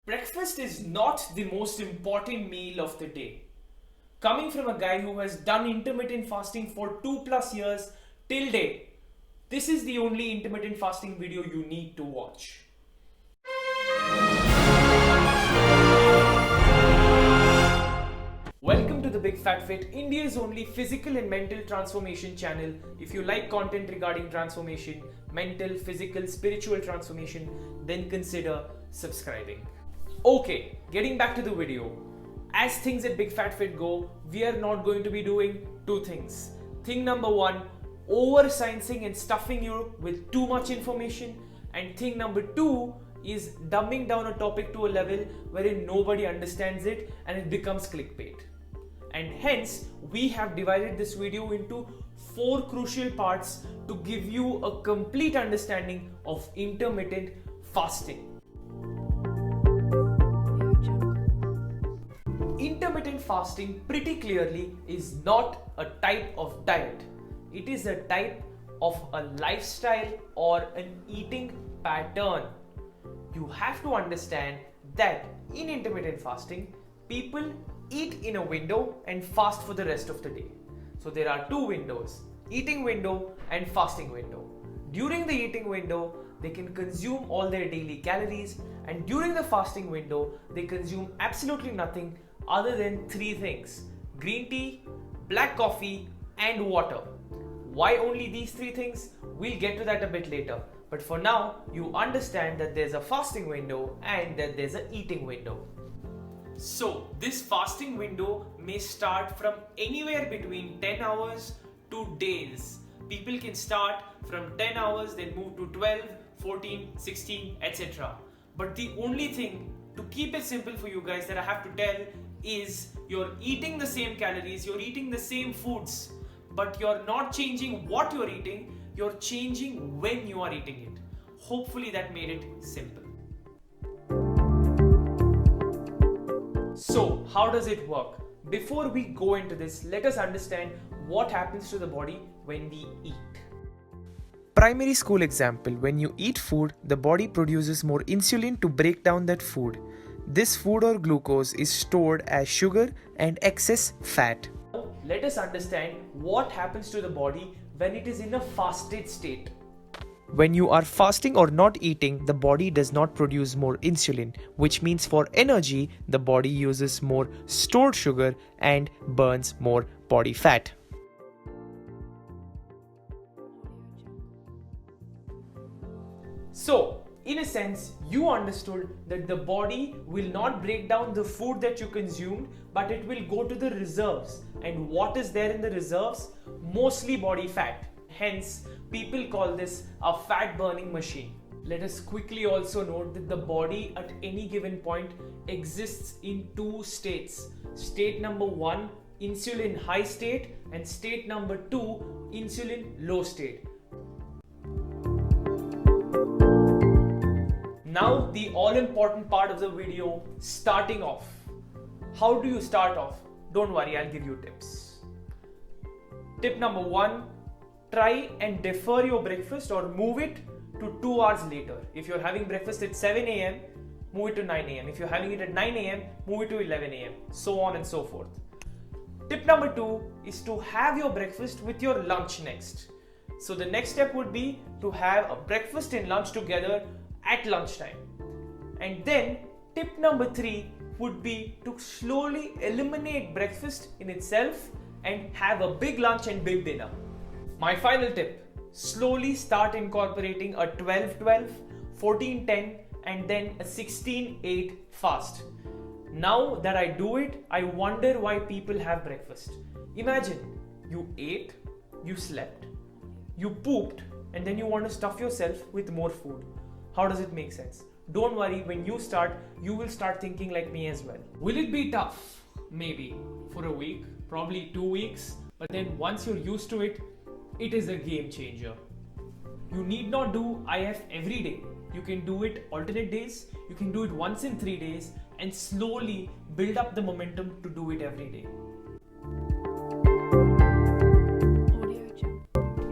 Breakfast is not the most important meal of the day. Coming from a guy who has done intermittent fasting for 2+ years till date, this is the only intermittent fasting video you need to watch. Welcome to the Big Fat Fit, India's only physical and mental transformation channel. If you like content regarding transformation, mental, physical, spiritual transformation, then consider subscribing. Okay, getting back to the video. As things at Big Fat Fit go, we are not going to be doing two things. Thing number one, over-sciencing and stuffing you with too much information. And thing number two is dumbing down a topic to a level wherein nobody understands it and it becomes clickbait. And hence, we have divided this video into 4 crucial parts to give you a complete understanding of intermittent fasting. Intermittent fasting pretty clearly is not a type of diet. It is a type of a lifestyle or an eating pattern. You have to understand that in intermittent fasting, people eat in a window and fast for the rest of the day. So there are 2 windows, eating window and fasting window. During the eating window, they can consume all their daily calories, and during the fasting window, they consume absolutely nothing other than 3 things: green tea, black coffee and water. Why only these 3 things? We'll get to that a bit later. But for now, you understand that there's a fasting window and that there's an eating window. So this fasting window may start from anywhere between 10 hours to days. People can start from 10 hours, then move to 12, 14, 16, etc. But the only thing to keep it simple for you guys that I have to tell is you're eating the same calories, you're eating the same foods, but you're not changing what you're eating, you're changing when you are eating it. Hopefully that made it simple. So, how does it work? Before we go into this, let us understand what happens to the body when we eat. Primary school example: when you eat food, the body produces more insulin to break down that food. This food or glucose is stored as sugar and excess fat. Now, let us understand what happens to the body when it is in a fasted state. When you are fasting or not eating, the body does not produce more insulin, which means for energy, the body uses more stored sugar and burns more body fat. So, in a sense, you understood that the body will not break down the food that you consumed, but it will go to the reserves. And what is there in the reserves? Mostly body fat. Hence, people call this a fat burning machine. Let us quickly also note that the body at any given point exists in 2 states. State number 1, insulin high state, and state number 2, insulin low state. Now the all-important part of the video, starting off. How do you start off? Don't worry, I'll give you tips. Tip number 1, try and defer your breakfast or move it to 2 hours later. If you're having breakfast at 7 a.m., move it to 9 a.m. If you're having it at 9 a.m., move it to 11 a.m. So on and so forth. Tip number 2 is to have your breakfast with your lunch next. So the next step would be to have a breakfast and lunch together at lunchtime. And then tip number 3 would be to slowly eliminate breakfast in itself and have a big lunch and big dinner. My final tip: slowly start incorporating a 12-12, 14-10 and then a 16-8 fast. Now that I do it, I wonder why people have breakfast. Imagine you ate, you slept, you pooped, and then you want to stuff yourself with more food. How does it make sense? Don't worry, when you start, you will start thinking like me as well. Will it be tough? Maybe. For a week, probably 2 weeks. But then once you're used to it, it is a game changer. You need not do IF every day. You can do it alternate days. You can do it once in 3 days and slowly build up the momentum to do it every day.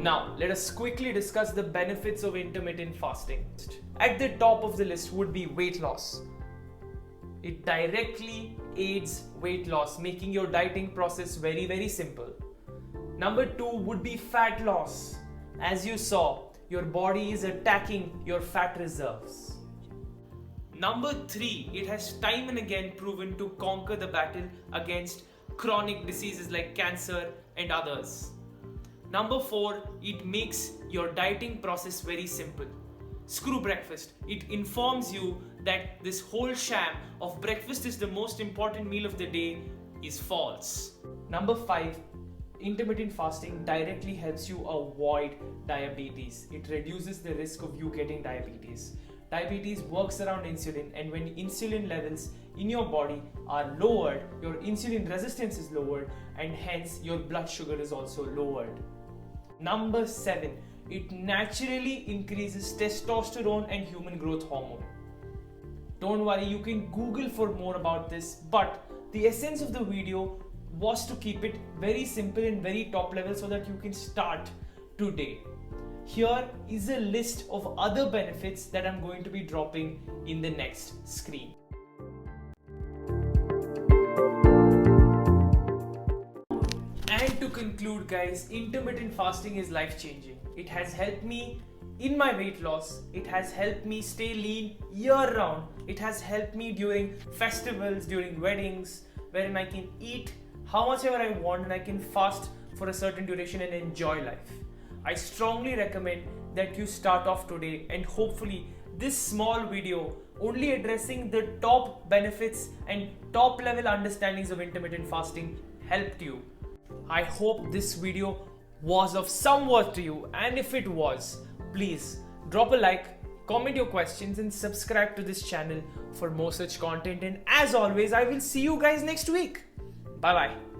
Now, let us quickly discuss the benefits of intermittent fasting. At the top of the list would be weight loss. It directly aids weight loss, making your dieting process very, very simple. Number 2 would be fat loss. As you saw, your body is attacking your fat reserves. Number 3, it has time and again proven to conquer the battle against chronic diseases like cancer and others. Number 4, it makes your dieting process very simple. Screw breakfast. It informs you that this whole sham of breakfast is the most important meal of the day is false. Number 5, intermittent fasting directly helps you avoid diabetes. It reduces the risk of you getting diabetes. Diabetes works around insulin, and when insulin levels in your body are lowered, your insulin resistance is lowered, and hence your blood sugar is also lowered. Number 7, it naturally increases testosterone and human growth hormone. Don't worry, you can Google for more about this, but the essence of the video was to keep it very simple and very top level so that you can start today. Here is a list of other benefits that I'm going to be dropping in the next screen. And to conclude, guys, intermittent fasting is life-changing. It has helped me in my weight loss. It has helped me stay lean year-round. It has helped me during festivals, during weddings, wherein I can eat how much ever I want and I can fast for a certain duration and enjoy life. I strongly recommend that you start off today, and hopefully this small video only addressing the top benefits and top level understandings of intermittent fasting helped you. I hope this video was of some worth to you, and if it was, please drop a like, comment your questions and subscribe to this channel for more such content. And as always, I will see you guys next week. Bye bye.